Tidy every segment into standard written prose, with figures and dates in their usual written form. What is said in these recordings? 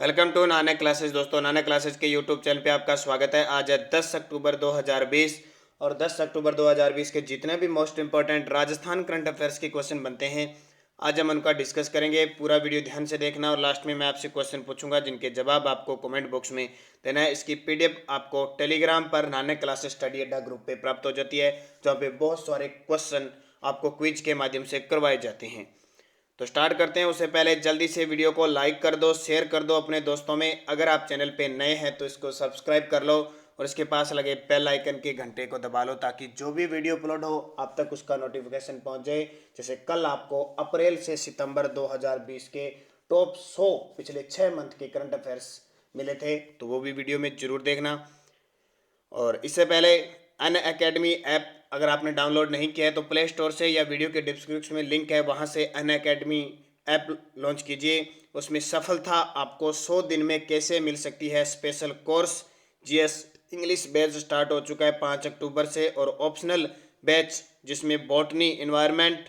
Welcome to Nanak classes. दोस्तों, Nanak classes के YouTube channel पे आपका स्वागत है। आज है 10 अक्टूबर 2020 और 10 अक्टूबर 2020 के जितने भी most important Rajasthan current affairs के क्वेश्चन बनते हैं, आज हम उनका डिस्कस करेंगे। पूरा वीडियो ध्यान से देखना और लास्ट में मैं आपसे क्वेश्चन पूछूंगा जिनके जवाब आपको कमेंट बॉक्स में देना है। इसकी पीडीएफ आपको टेलीग्राम पर नानक क्लासेस स्टडी अड्डा ग्रुप पे प्राप्त हो जाती है, जहाँ पे बहुत सारे क्वेश्चन आपको क्विज के माध्यम से करवाए जाते हैं। तो स्टार्ट करते हैं। उससे पहले जल्दी से वीडियो को लाइक कर दो, शेयर कर दो अपने दोस्तों में। अगर आप चैनल पे नए हैं तो इसको सब्सक्राइब कर लो और इसके पास लगे बेल आइकन के घंटे को दबा लो, ताकि जो भी वीडियो अपलोड हो आप तक उसका नोटिफिकेशन पहुंच जाए। जैसे कल आपको अप्रैल से सितंबर 2020 के टॉप 100 पिछले 6 मंथ के करंट अफेयर्स मिले थे, तो वो भी वीडियो में जरूर देखना। और इससे पहले अनअकैडमी ऐप अगर आपने डाउनलोड नहीं किया है तो प्ले स्टोर से या वीडियो के डिस्क्रिप्शन में लिंक है, वहां से अनअकैडमी ऐप लॉन्च कीजिए। उसमें सफलता आपको 100 दिन में कैसे मिल सकती है special course GS English batch start हो चुका है 5 अक्टूबर से, और ऑप्शनल बैच जिसमें बॉटनी, इन्वायरमेंट,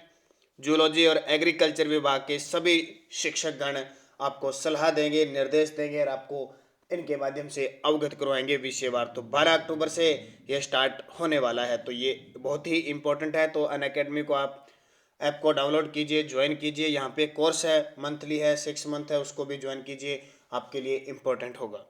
जूलॉजी और एग्रीकल्चर विभाग के सभी शिक्षकगण आपको सलाह देंगे, निर्देश देंगे और आपको इनके माध्यम से अवगत करवाएंगे विषयवार। तो 12 अक्टूबर से ये स्टार्ट होने वाला है, तो ये बहुत ही इंपॉर्टेंट है। तो अनअकैडमी को आप ऐप को डाउनलोड कीजिए, ज्वाइन कीजिए। यहाँ पे कोर्स है, मंथली है, 6 मंथ है, उसको भी ज्वाइन कीजिए, आपके लिए इंपॉर्टेंट होगा।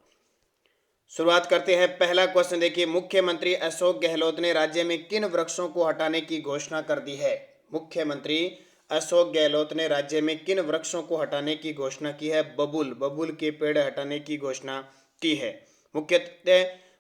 शुरुआत करते हैं। पहला क्वेश्चन देखिए, मुख्यमंत्री अशोक गहलोत ने राज्य में किन वृक्षों को हटाने की घोषणा कर दी है? मुख्यमंत्री अशोक गहलोत ने राज्य में किन वृक्षों को हटाने की घोषणा की है? बबूल के पेड़ हटाने की घोषणा की है।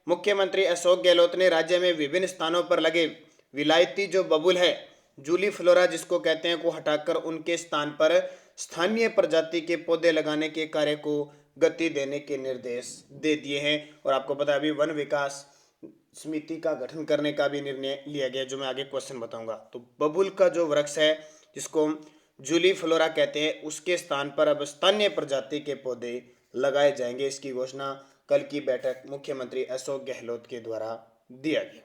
मुख्यमंत्री अशोक गहलोत ने राज्य में विभिन्न स्थानों पर लगे विलायती जो बबूल है, जूली फ्लोरा जिसको कहते हैं, को हटाकर उनके स्थान पर स्थानीय प्रजाति के पौधे लगाने के कार्य को गति देने के निर्देश दे दिए हैं। और आपको पता है अभी वन विकास समिति का गठन करने का भी निर्णय लिया गया, जो मैं आगे क्वेश्चन बताऊंगा। तो बबूल का जो वृक्ष है जिसको जूली फ्लोरा कहते हैं, उसके स्थान पर अब स्थानीय प्रजाति के पौधे लगाए जाएंगे। इसकी घोषणा कल की बैठक मुख्यमंत्री अशोक गहलोत के द्वारा दिया गया।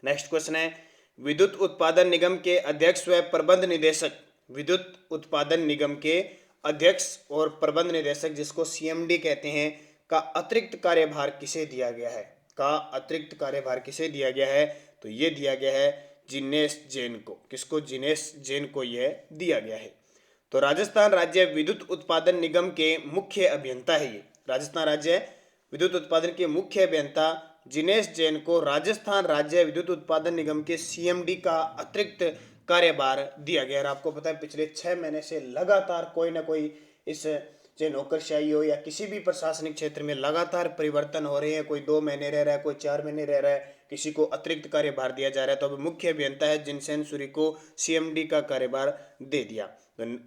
नेक्स्ट क्वेश्चन है, विद्युत उत्पादन निगम के अध्यक्ष व प्रबंध निदेशक, विद्युत उत्पादन निगम के अध्यक्ष और प्रबंध निदेशक जिसको सीएमडी कहते हैं, का अतिरिक्त कार्यभार किसे दिया गया है? का अतिरिक्त कार्यभार किसे दिया गया है? तो ये दिया गया है जिनेश जैन को। किसको? जिनेश जैन को यह दिया गया है। तो राजस्थान राज्य विद्युत उत्पादन निगम के मुख्य अभियंता है ये। राजस्थान राज्य विद्युत उत्पादन के मुख्य अभियंता जिनेश जैन को राजस्थान राज्य विद्युत उत्पादन निगम के सीएमडी का अतिरिक्त कार्यभार दिया गया। और आपको पता है पिछले 6 महीने से लगातार कोई ना कोई इस चाहे नौकरशाही हो या किसी भी प्रशासनिक क्षेत्र में लगातार परिवर्तन हो रहे हैं। कोई 2 महीने रह रहा है, कोई 4 महीने रह रहा है, किसी को अतिरिक्त कार्यभार दिया जा रहा है। तो अब मुख्य अभियंता है जिनसेन सूरी को सीएमडी का कार्यभार दे दिया।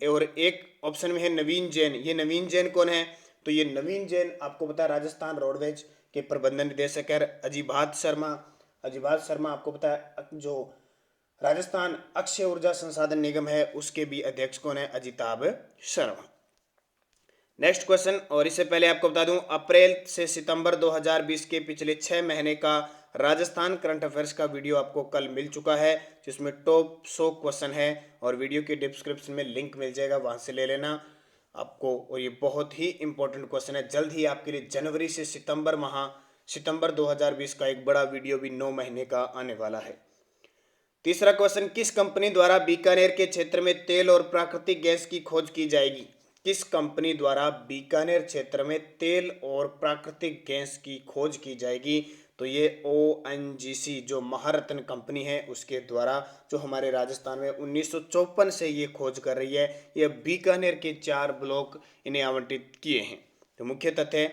और एक ऑप्शन में है नवीन जैन। ये नवीन जैन कौन है? तो ये नवीन जैन आपको पता है राजस्थान रोडवेज के प्रबंधन निदेशक है। अजीबात शर्मा आपको पता है जो राजस्थान अक्षय ऊर्जा संसाधन निगम है उसके भी अध्यक्ष कौन है? अजिताभ शर्मा। नेक्स्ट क्वेश्चन, और इससे पहले आपको बता दूं अप्रैल से सितंबर 2020 के पिछले 6 महीने का राजस्थान करंट अफेयर्स का वीडियो आपको कल मिल चुका है, जिसमें टॉप 100 क्वेश्चन है और वीडियो के डिस्क्रिप्शन में लिंक मिल जाएगा, वहां से ले लेना आपको। और ये बहुत ही इंपॉर्टेंट क्वेश्चन है। जल्द ही आपके लिए जनवरी से सितंबर 2020 का एक बड़ा वीडियो भी 9 महीने का आने वाला है। तीसरा क्वेश्चन, किस कंपनी द्वारा बीकानेर के क्षेत्र में तेल और प्राकृतिक गैस की खोज की जाएगी? किस कंपनी द्वारा बीकानेर क्षेत्र में तेल और प्राकृतिक गैस की खोज की जाएगी? तो ये ओएनजीसी जो महारत्न कंपनी है उसके द्वारा, जो हमारे राजस्थान में 1954 से ये खोज कर रही है। ये बीकानेर के 4 ब्लॉक इन्हें आवंटित किए हैं। तो मुख्य तथ्य,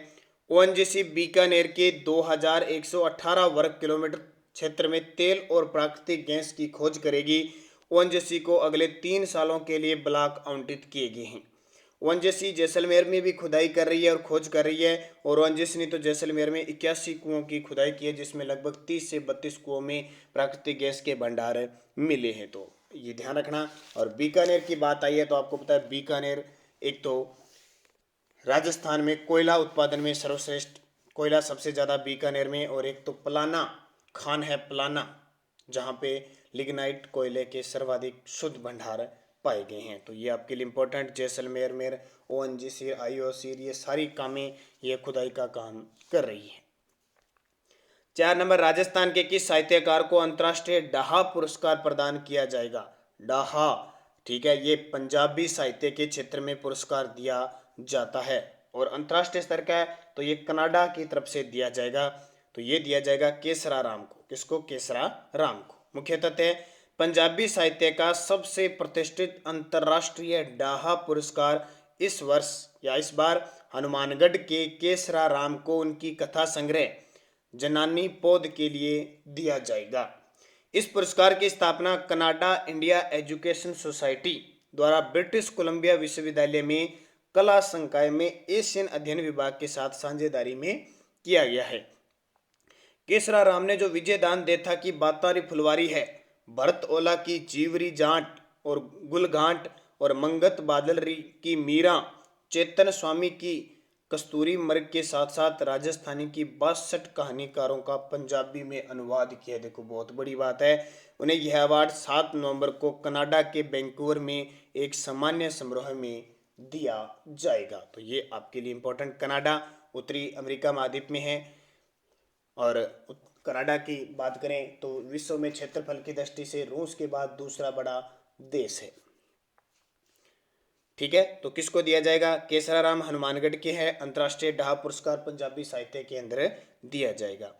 ओएनजीसी बीकानेर के 2118 वर्ग किलोमीटर क्षेत्र में तेल और प्राकृतिक गैस की खोज करेगी। ओएनजीसी को अगले 3 सालों के लिए ब्लॉक आवंटित किए गए हैं। ओएनजीसी जैसलमेर में भी खुदाई कर रही है और खोज कर रही है। और ओएनजीसी ने तो जैसलमेर में 81 कुओं की खुदाई की है, जिसमें लगभग 30 से 32 कुओं में प्राकृतिक गैस के भंडार मिले हैं। तो ये ध्यान रखना। और बीकानेर की बात आई है तो आपको पता है बीकानेर एक तो राजस्थान में कोयला उत्पादन में सर्वश्रेष्ठ, कोयला सबसे ज़्यादा बीकानेर में। और एक तो पलाना खान है, पलाना, जहाँ पे लिग्नाइट कोयले के सर्वाधिक शुद्ध भंडार पाए गए हैं। तो ये आपके लिए इंपॉर्टेंट, जैसलमेर में ONGC IOC ये सारी कामें ये खुदाई का काम कर रही है। 4 नंबर, राजस्थान के किस साहित्यकार को अंतर्राष्ट्रीय डाहा पुरस्कार प्रदान किया जाएगा? डाहा, ठीक है, ये पंजाबी साहित्य के क्षेत्र में पुरस्कार दिया जाता है और अंतर्राष्ट्रीय स्तर का है तो ये कनाडा की तरफ से दिया जाएगा। तो ये दिया जाएगा केसरा राम को। किसको? केसरा राम को। मुख्य तथ्य, पंजाबी साहित्य का सबसे प्रतिष्ठित अंतर्राष्ट्रीय डाहा पुरस्कार इस वर्ष या इस बार हनुमानगढ़ के केसरा राम को उनकी कथा संग्रह जनानी पौध के लिए दिया जाएगा। इस पुरस्कार की स्थापना कनाडा इंडिया एजुकेशन सोसाइटी द्वारा ब्रिटिश कोलंबिया विश्वविद्यालय में कला संकाय में एशियन अध्ययन विभाग के साथ साझेदारी में किया गया है। केसरा राम ने जो विजय दान देथा की बातारी फुलवारी है, भरत ओला की जीवरी जाट और गुलघाट और मंगत बादलरी की मीरा, चेतन स्वामी की कस्तूरी मर्ग के साथ साथ राजस्थानी की 62 कहानीकारों का पंजाबी में अनुवाद किया। देखो बहुत बड़ी बात है। उन्हें यह अवार्ड 7 नवंबर को कनाडा के वैंकूवर में एक सामान्य समारोह में दिया जाएगा। तो ये आपके लिए इंपॉर्टेंट, कनाडा उत्तरी अमेरिका महाद्वीप में है और कनाडा की बात करें तो विश्व में क्षेत्रफल की दृष्टि से रूस के बाद दूसरा बड़ा देश है। ठीक है, तो किसको दिया जाएगा? केसरा राम हनुमानगढ़ के है। अंतर्राष्ट्रीय डाहा पुरस्कार पंजाबी साहित्य के अंदर दिया जाएगा।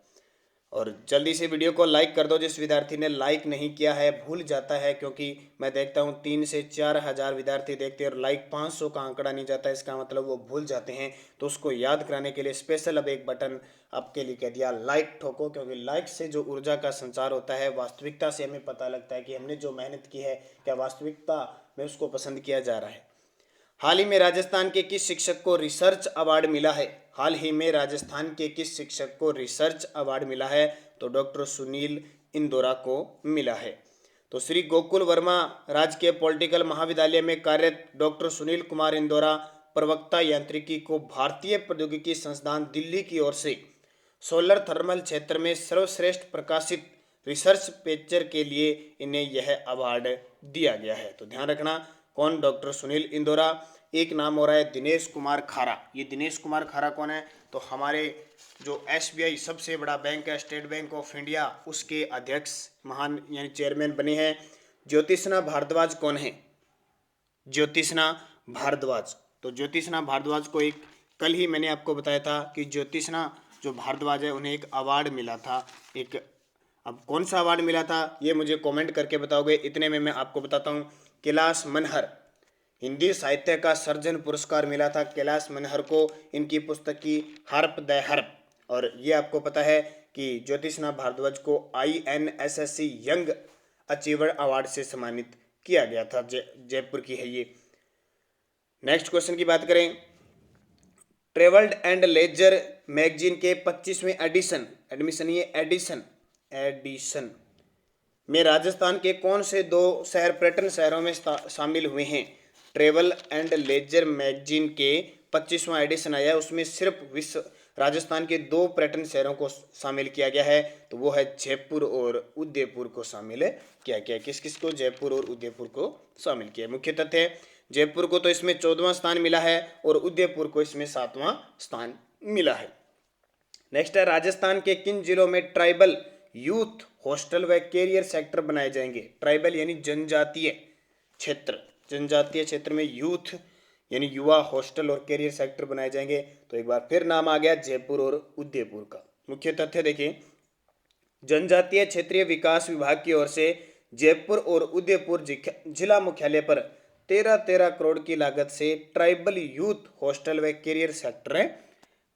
और जल्दी से वीडियो को लाइक कर दो। जिस विद्यार्थी ने लाइक नहीं किया है भूल जाता है, क्योंकि मैं देखता हूं 3 से 4 हजार विद्यार्थी देखते हैं और लाइक 500 का आंकड़ा नहीं जाता, इसका मतलब वो भूल जाते हैं। तो उसको याद कराने के लिए स्पेशल अब एक बटन आपके लिए कह दिया, लाइक ठोको, क्योंकि लाइक से जो ऊर्जा का संचार होता है, वास्तविकता से हमें पता लगता है कि हमने जो मेहनत की है क्या वास्तविकता में उसको पसंद किया जा रहा है। हाल ही में राजस्थान के किस शिक्षक को रिसर्च अवार्ड मिला है? हाल ही में राजस्थान के किस शिक्षक को रिसर्च अवार्ड मिला है? तो डॉक्टर सुनील इंदौरा को मिला है। तो श्री गोकुल वर्मा राजकीय पॉलिटिकल महाविद्यालय में कार्यरत डॉक्टर सुनील कुमार इंदौरा प्रवक्ता यांत्रिकी को भारतीय प्रौद्योगिकी संस्थान दिल्ली की ओर से सोलर थर्मल क्षेत्र में सर्वश्रेष्ठ प्रकाशित रिसर्च पेपर के लिए इन्हें यह अवार्ड दिया गया है। तो ध्यान रखना, कौन? डॉक्टर सुनील इंदौरा। एक नाम हो रहा है दिनेश कुमार खारा। ये दिनेश कुमार खारा कौन है? तो हमारे जो SBI सबसे बड़ा बैंक है, स्टेट बैंक ऑफ इंडिया, उसके अध्यक्ष महान यानी चेयरमैन बने हैं। ज्योतिषना भारद्वाज कौन है? ज्योतिषना भारद्वाज। तो ज्योतिषना भारद्वाज को एक कल ही मैंने आपको बताया था कि ज्योतिषना जो भारद्वाज है उन्हें एक अवार्ड मिला था। एक अब कौन सा अवार्ड मिला था ये मुझे कमेंट करके बताओगे। इतने में मैं आपको बताता हूँ, कैलाश मनहर हिंदी साहित्य का सर्जन पुरस्कार मिला था कैलाश मनहर को, इनकी पुस्तक की हर्प द हर्प। और ये आपको पता है कि ज्योतिषना भारद्वाज को INSSC यंग अचीवर अवार्ड से सम्मानित किया गया था। जयपुर की है ये। नेक्स्ट क्वेश्चन की बात करें, ट्रेवल्ड एंड लेजर मैगजीन के 25वें एडिशन में राजस्थान के कौन से 2 शहर पर्यटन शहरों में शामिल हुए हैं? ट्रेवल एंड लेजर मैगजीन के 25वां एडिशन आया, उसमें सिर्फ राजस्थान के 2 पर्यटन शहरों को शामिल किया गया है। तो वो है जयपुर और उदयपुर को शामिल किया गया। किस किस को? जयपुर और उदयपुर को शामिल किया। मुख्य तथ्य है, जयपुर को तो इसमें 14वां स्थान मिला है और उदयपुर को इसमें 7वां स्थान मिला है। नेक्स्ट है, राजस्थान के किन जिलों में ट्राइबल यूथ हॉस्टल व कैरियर सेक्टर बनाए जाएंगे? ट्राइबल यानी जनजातीय क्षेत्र, जनजातीय क्षेत्र में यूथ यानी युवा हॉस्टल और कैरियर सेक्टर बनाए जाएंगे। तो एक बार फिर नाम आ गया जयपुर और उदयपुर का। मुख्य तथ्य देखिए, जनजातीय क्षेत्रीय विकास विभाग की ओर से जयपुर और उदयपुर जिला मुख्यालय पर 13 करोड़ की लागत से ट्राइबल यूथ हॉस्टल व कैरियर सेक्टर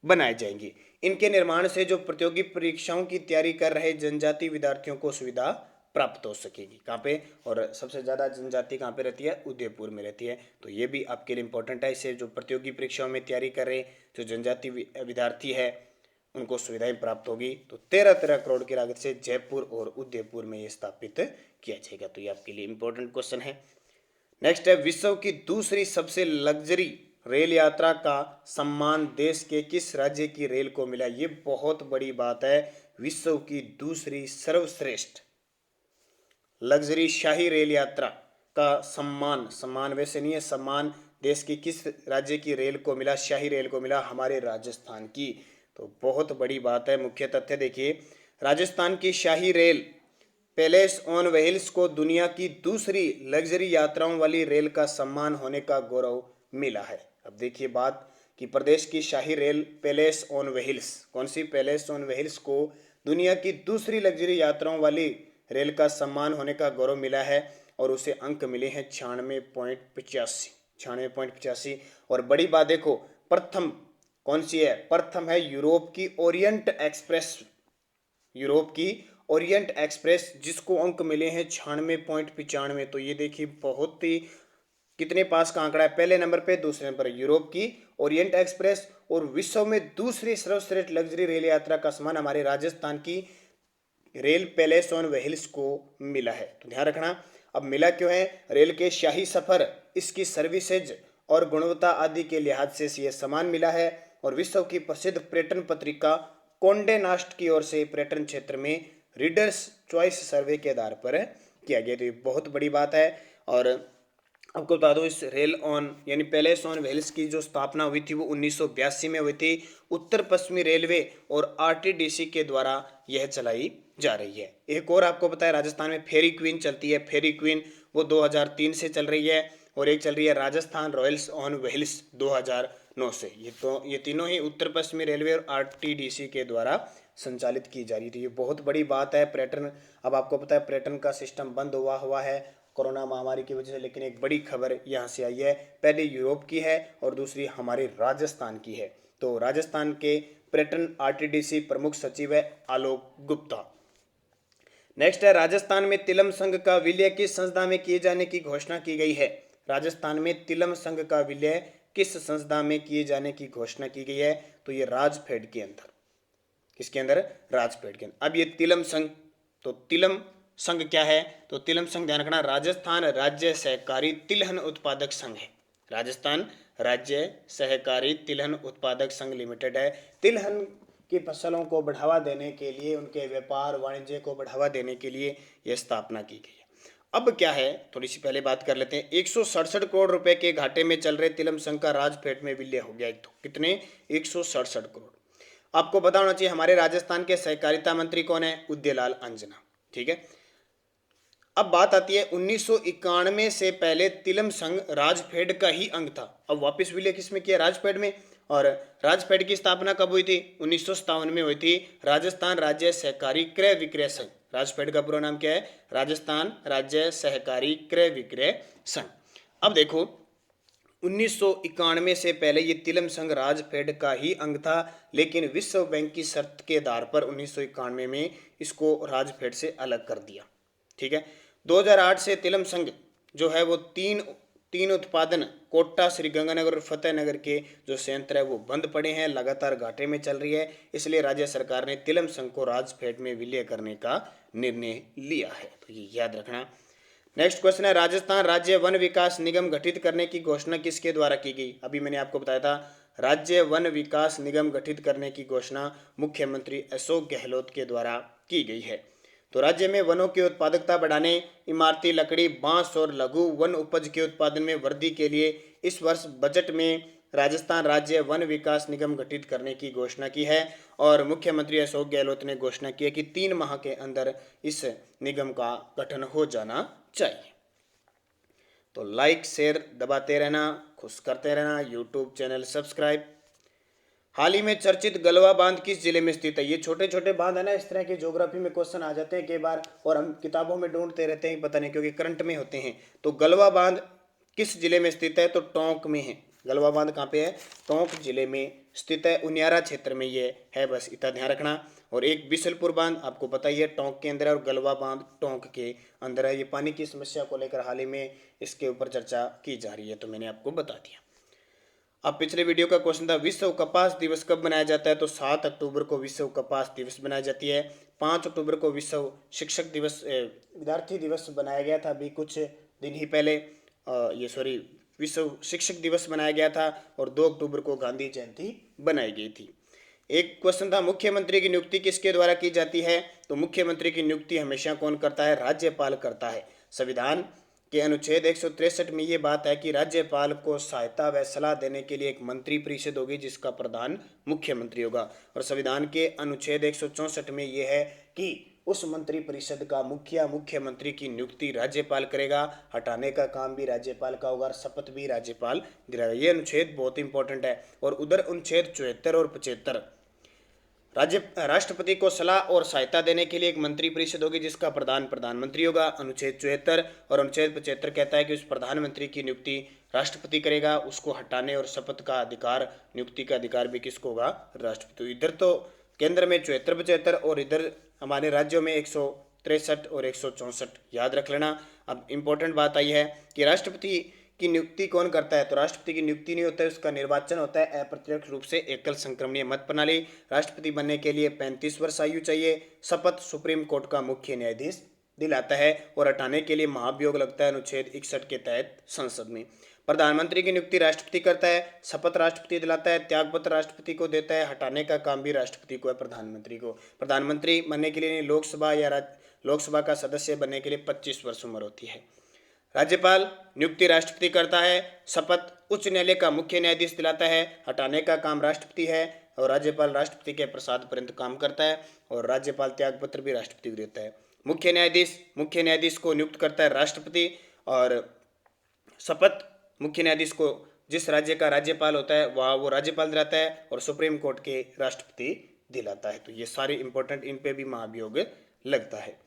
बनाए जाएंगे। इनके निर्माण से जो प्रतियोगी परीक्षाओं की तैयारी कर रहे जनजाति विद्यार्थियों को सुविधा प्राप्त हो सकेगी। कहाँ पे? और सबसे ज़्यादा जनजाति कहाँ पे रहती है? उदयपुर में रहती है। तो ये भी आपके लिए इंपॉर्टेंट है। इससे जो प्रतियोगी परीक्षाओं में तैयारी कर रहे जो जनजाति विद्यार्थी है उनको सुविधाएं प्राप्त होगी। तो 13 करोड़ की लागत से जयपुर और उदयपुर में ये स्थापित किया जाएगा। तो ये आपके लिए इंपॉर्टेंट क्वेश्चन है। नेक्स्ट है, विश्व की दूसरी सबसे लग्जरी रेल यात्रा का सम्मान देश के किस राज्य की रेल को मिला? ये बहुत बड़ी बात है। विश्व की दूसरी सर्वश्रेष्ठ लग्जरी शाही रेल यात्रा का सम्मान, सम्मान वैसे नहीं है, सम्मान देश की किस राज्य की रेल को मिला? शाही रेल को मिला, हमारे राजस्थान की। तो बहुत बड़ी बात है। मुख्य तथ्य देखिए, राजस्थान की शाही रेल पैलेस ऑन व्हील्स को दुनिया की दूसरी लग्जरी यात्राओं वाली रेल का सम्मान होने का गौरव मिला है। अब देखिए बात कि प्रदेश की शाही रेल पैलेस ऑन व्हील्स, कौन सी? पैलेस ऑन व्हील्स को दुनिया की दूसरी लग्जरी यात्राओं वाली रेल का सम्मान होने का गौरव मिला है और उसे अंक मिले हैं 96.85, 96.85। और बड़ी बात देखो, प्रथम कौन सी है? प्रथम है यूरोप की ओरिएंट एक्सप्रेस, यूरोप की ओरिएंट एक्सप्रेस, जिसको अंक मिले हैं 96.95। तो ये देखिए बहुत ही कितने पास का आंकड़ा है। पहले नंबर पे, दूसरे नंबर यूरोप की ओरिएंट एक्सप्रेस, और विश्व में दूसरी सर्वश्रेष्ठ लग्जरी रेल यात्रा का सम्मान हमारे राजस्थान की रेल पैलेस ऑन व्हील्स को मिला है। तो ध्यान रखना। अब मिला क्यों है? रेल के शाही सफर, इसकी सर्विसेज और गुणवत्ता आदि के लिहाज से यह सम्मान मिला है। और विश्व की प्रसिद्ध पर्यटन पत्रिका कोंडे नास्ट की ओर से पर्यटन क्षेत्र में रीडर्स चॉइस सर्वे के आधार पर किया गया। तो ये बहुत बड़ी बात है। और आपको बता दो, इस रेल ऑन यानी पैलेस ऑन व्हील्स की जो स्थापना हुई थी वो 1982 में हुई थी। उत्तर पश्चिमी रेलवे और आरटीडीसी के द्वारा यह चलाई जा रही है। एक और आपको पता है, राजस्थान में फेरी क्वीन चलती है। फेरी क्वीन वो 2003 से चल रही है। और एक चल रही है राजस्थान रॉयल्स ऑन व्हील्स 2009 से। ये तीनों ही उत्तर पश्चिमी रेलवे और आरटीडीसी के द्वारा संचालित की जा रही थी। ये बहुत बड़ी बात है। पर्यटन, अब आपको पता है पर्यटन का सिस्टम बंद हुआ है कोरोना महामारी की वजह से, लेकिन एक बड़ी खबर यहाँ से आई है। पहले यूरोप की है और दूसरी हमारे राजस्थान की है। तो राजस्थान के पर्यटन आरटीडीसी प्रमुख सचिव है आलोक गुप्ता। नेक्स्ट है, राजस्थान में तिलम संघ का विलय किस संस्था में किए जाने की घोषणा की गई है? राजस्थान में तिलम संघ का विलय किस संस्था में किए जाने की घोषणा की गई है? तो ये राजफेड के अंदर। किसके अंदर? राजफेड के अंदर। अब ये तिलम संघ, तो तिलम संघ क्या है? तो तिलम संघ ध्यान रखना, राजस्थान राज्य सहकारी तिलहन उत्पादक संघ है। राजस्थान राज्य सहकारी तिलहन उत्पादक संघ लिमिटेड है। तिलहन की फसलों को बढ़ावा देने के लिए, उनके व्यापार वाणिज्य को बढ़ावा देने के लिए यह स्थापना की गई है। अब क्या है, थोड़ी सी पहले बात कर लेते हैं। 167 करोड़ रुपए के घाटे में चल रहे तिलम संघ का राजफेड में विलय हो गया। एक तो कितने? 167 करोड़। आपको पता होना चाहिए हमारे राजस्थान के सहकारिता मंत्री कौन है? उदयलाल अंजना। ठीक है। अब बात आती है 1991 से पहले तिलम संघ राजफेड का ही अंग था। अब वापस विलय किसमें किया? राजफेड में। और राजफेड की स्थापना कब हुई थी? 1957 में हुई थी। राजस्थान राज्य सहकारी क्रय विक्रय संघ। राजफेड का पूरा नाम क्या है? राजस्थान राज्य सहकारी क्रय विक्रय संघ। अब देखो, 1991 से पहले ये तिलम संघ राजफेड का ही अंग था, लेकिन विश्व बैंक की शर्त के आधार पर 1991 में इसको राजफेड से अलग कर दिया। ठीक है। 2008 से तिलम संघ जो है वो तीन उत्पादन कोटा, श्रीगंगानगर और फतेहनगर के जो संयंत्र है वो बंद पड़े हैं, लगातार घाटे में चल रही है। इसलिए राज्य सरकार ने तिलम संघ को राजफेड में विलय करने का निर्णय लिया है। तो ये याद रखना। नेक्स्ट क्वेश्चन है, राजस्थान राज्य वन विकास निगम गठित करने की घोषणा किसके द्वारा की गई? अभी मैंने आपको बताया था, राज्य वन विकास निगम गठित करने की घोषणा मुख्यमंत्री अशोक गहलोत के द्वारा की गई है। तो राज्य में वनों की उत्पादकता बढ़ाने, इमारती लकड़ी, बांस और लघु वन उपज के उत्पादन में वृद्धि के लिए इस वर्ष बजट में राजस्थान राज्य वन विकास निगम गठित करने की घोषणा की है। और मुख्यमंत्री अशोक गहलोत ने घोषणा की है कि 3 माह के अंदर इस निगम का गठन हो जाना चाहिए। तो लाइक शेयर दबाते रहना, खुश करते रहना, यूट्यूब चैनल सब्सक्राइब। हाल ही में चर्चित गलवा बांध किस जिले में स्थित है? ये छोटे छोटे बांध है ना, इस तरह के ज्योग्राफी में क्वेश्चन आ जाते हैं कई बार, और हम किताबों में ढूंढते रहते हैं, पता नहीं क्योंकि करंट में होते हैं। तो गलवा बांध किस जिले में स्थित है? तो टोंक में है। गलवा बांध कहाँ पे है? टोंक जिले में स्थित है, उनियारा क्षेत्र में ये है, बस इतना ध्यान रखना। और एक बिशलपुर बांध आपको पता ही है, टोंक के अंदर है, और गलवा बांध टोंक के अंदर है। ये पानी की समस्या को लेकर हाल ही में इसके ऊपर चर्चा की जा रही है, तो मैंने आपको बता दिया। अब पिछले वीडियो का क्वेश्चन था, विश्व कपास दिवस कब मनाया जाता है? तो 7 अक्टूबर को विश्व कपास दिवस बनाई जाती है। 5 अक्टूबर को विश्व शिक्षक दिवस, विद्यार्थी दिवस बनाया गया था अभी कुछ दिन ही पहले। विश्व शिक्षक दिवस बनाया गया था। और 2 अक्टूबर को गांधी जयंती बनाई गई थी। एक क्वेश्चन था, मुख्यमंत्री की नियुक्ति किसके द्वारा की जाती है? तो मुख्यमंत्री की नियुक्ति हमेशा कौन करता है? राज्यपाल करता है। संविधान कि अनुच्छेद 163 में ये बात है कि राज्यपाल को सहायता व सलाह देने के लिए एक मंत्री परिषद होगी जिसका प्रधान मुख्यमंत्री होगा। और संविधान के अनुच्छेद 164 में ये है कि उस मंत्री परिषद का मुख्यमंत्री की नियुक्ति राज्यपाल करेगा, हटाने का काम भी राज्यपाल का होगा और शपथ भी राज्यपाल दिलाएगा। ये अनुच्छेद बहुत इंपॉर्टेंट है। और उधर अनुच्छेद 74 और 75 राष्ट्रपति को सलाह और सहायता देने के लिए एक मंत्री परिषद होगी जिसका प्रधानमंत्री होगा, अनुच्छेद 74। और अनुच्छेद 75 कहता है कि उस प्रधानमंत्री की नियुक्ति राष्ट्रपति करेगा, उसको हटाने और शपथ का अधिकार, नियुक्ति का अधिकार भी किसको होगा, राष्ट्रपति। तो इधर तो केंद्र में 74-75 और इधर हमारे राज्यों में 163 और 164 याद रख लेना। अब इम्पोर्टेंट बात आई है कि राष्ट्रपति की नियुक्ति कौन करता है। तो राष्ट्रपति की नियुक्ति नहीं होता है, उसका निर्वाचन होता है अप्रत्यक्ष रूप से एकल संक्रमणीय मत प्रणाली। राष्ट्रपति बनने के लिए 35 वर्ष आयु चाहिए। शपथ सुप्रीम कोर्ट का मुख्य न्यायाधीश दिलाता है और हटाने के लिए महाभियोग लगता है अनुच्छेद 61 के तहत संसद में। प्रधानमंत्री की नियुक्ति राष्ट्रपति करता है, शपथ राष्ट्रपति दिलाता है, त्यागपत्र राष्ट्रपति को देता है, हटाने का काम भी राष्ट्रपति को है, प्रधानमंत्री को। प्रधानमंत्री बनने के लिए लोकसभा या लोकसभा का सदस्य बनने के लिए 25 वर्ष उम्र होती है। राज्यपाल नियुक्ति राष्ट्रपति करता है, शपथ उच्च न्यायालय का मुख्य न्यायाधीश दिलाता है, हटाने का काम राष्ट्रपति है और राज्यपाल राष्ट्रपति के प्रसाद पर्यंत काम करता है और राज्यपाल त्यागपत्र भी राष्ट्रपति को देता है। मुख्य न्यायाधीश को नियुक्त करता है राष्ट्रपति और शपथ मुख्य न्यायाधीश को जिस राज्य का राज्यपाल होता है वह वो राज्यपाल दिलाता है और सुप्रीम कोर्ट के राष्ट्रपति दिलाता है। तो ये सारे इंपॉर्टेंट, इन पे भी महाभियोग लगता है।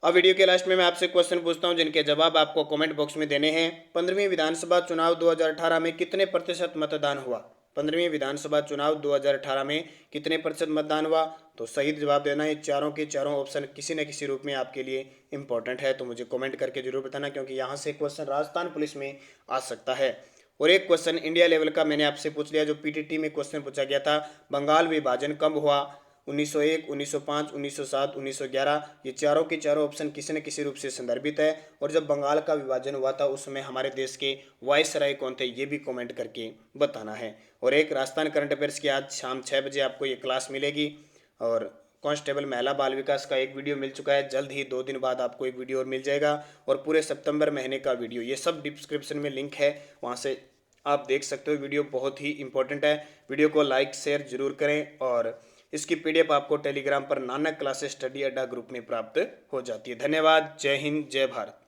अब वीडियो के लास्ट में मैं आपसे क्वेश्चन पूछता हूं जिनके जवाब आपको कमेंट बॉक्स में देने हैं। 15वीं विधानसभा चुनाव 2018 में कितने प्रतिशत मतदान हुआ। 15वीं विधानसभा चुनाव 2018 में कितने प्रतिशत मतदान हुआ। तो सही जवाब देना। ये चारों के चारों ऑप्शन किसी न किसी रूप में आपके लिए इंपॉर्टेंट है, तो मुझे कमेंट करके जरूर बताना, क्योंकि यहाँ से क्वेश्चन राजस्थान पुलिस में आ सकता है। और एक क्वेश्चन इंडिया लेवल का मैंने आपसे पूछ लिया, जो पीटीटी में क्वेश्चन पूछा गया था, बंगाल विभाजन कब हुआ। 1901, 1905, 1907, 1911। ये चारों के चारों ऑप्शन किसी न किसी रूप से संदर्भित है। और जब बंगाल का विभाजन हुआ था उस समय हमारे देश के वायसराय कौन थे, ये भी कमेंट करके बताना है। और एक राजस्थान करंट अफेयर्स की आज शाम 6 बजे आपको ये क्लास मिलेगी। और कांस्टेबल महिला बाल विकास का एक वीडियो मिल चुका है, जल्द ही 2 दिन बाद आपको एक वीडियो और मिल जाएगा। और पूरे सितंबर महीने का वीडियो, ये सब डिस्क्रिप्शन में लिंक है, वहाँ से आप देख सकते हो। वीडियो बहुत ही इंपॉर्टेंट है। वीडियो को लाइक शेयर जरूर करें और इसकी पीडीएफ आपको टेलीग्राम पर नानक क्लासेस स्टडी अड्डा ग्रुप में प्राप्त हो जाती है। धन्यवाद। जय हिंद, जय भारत।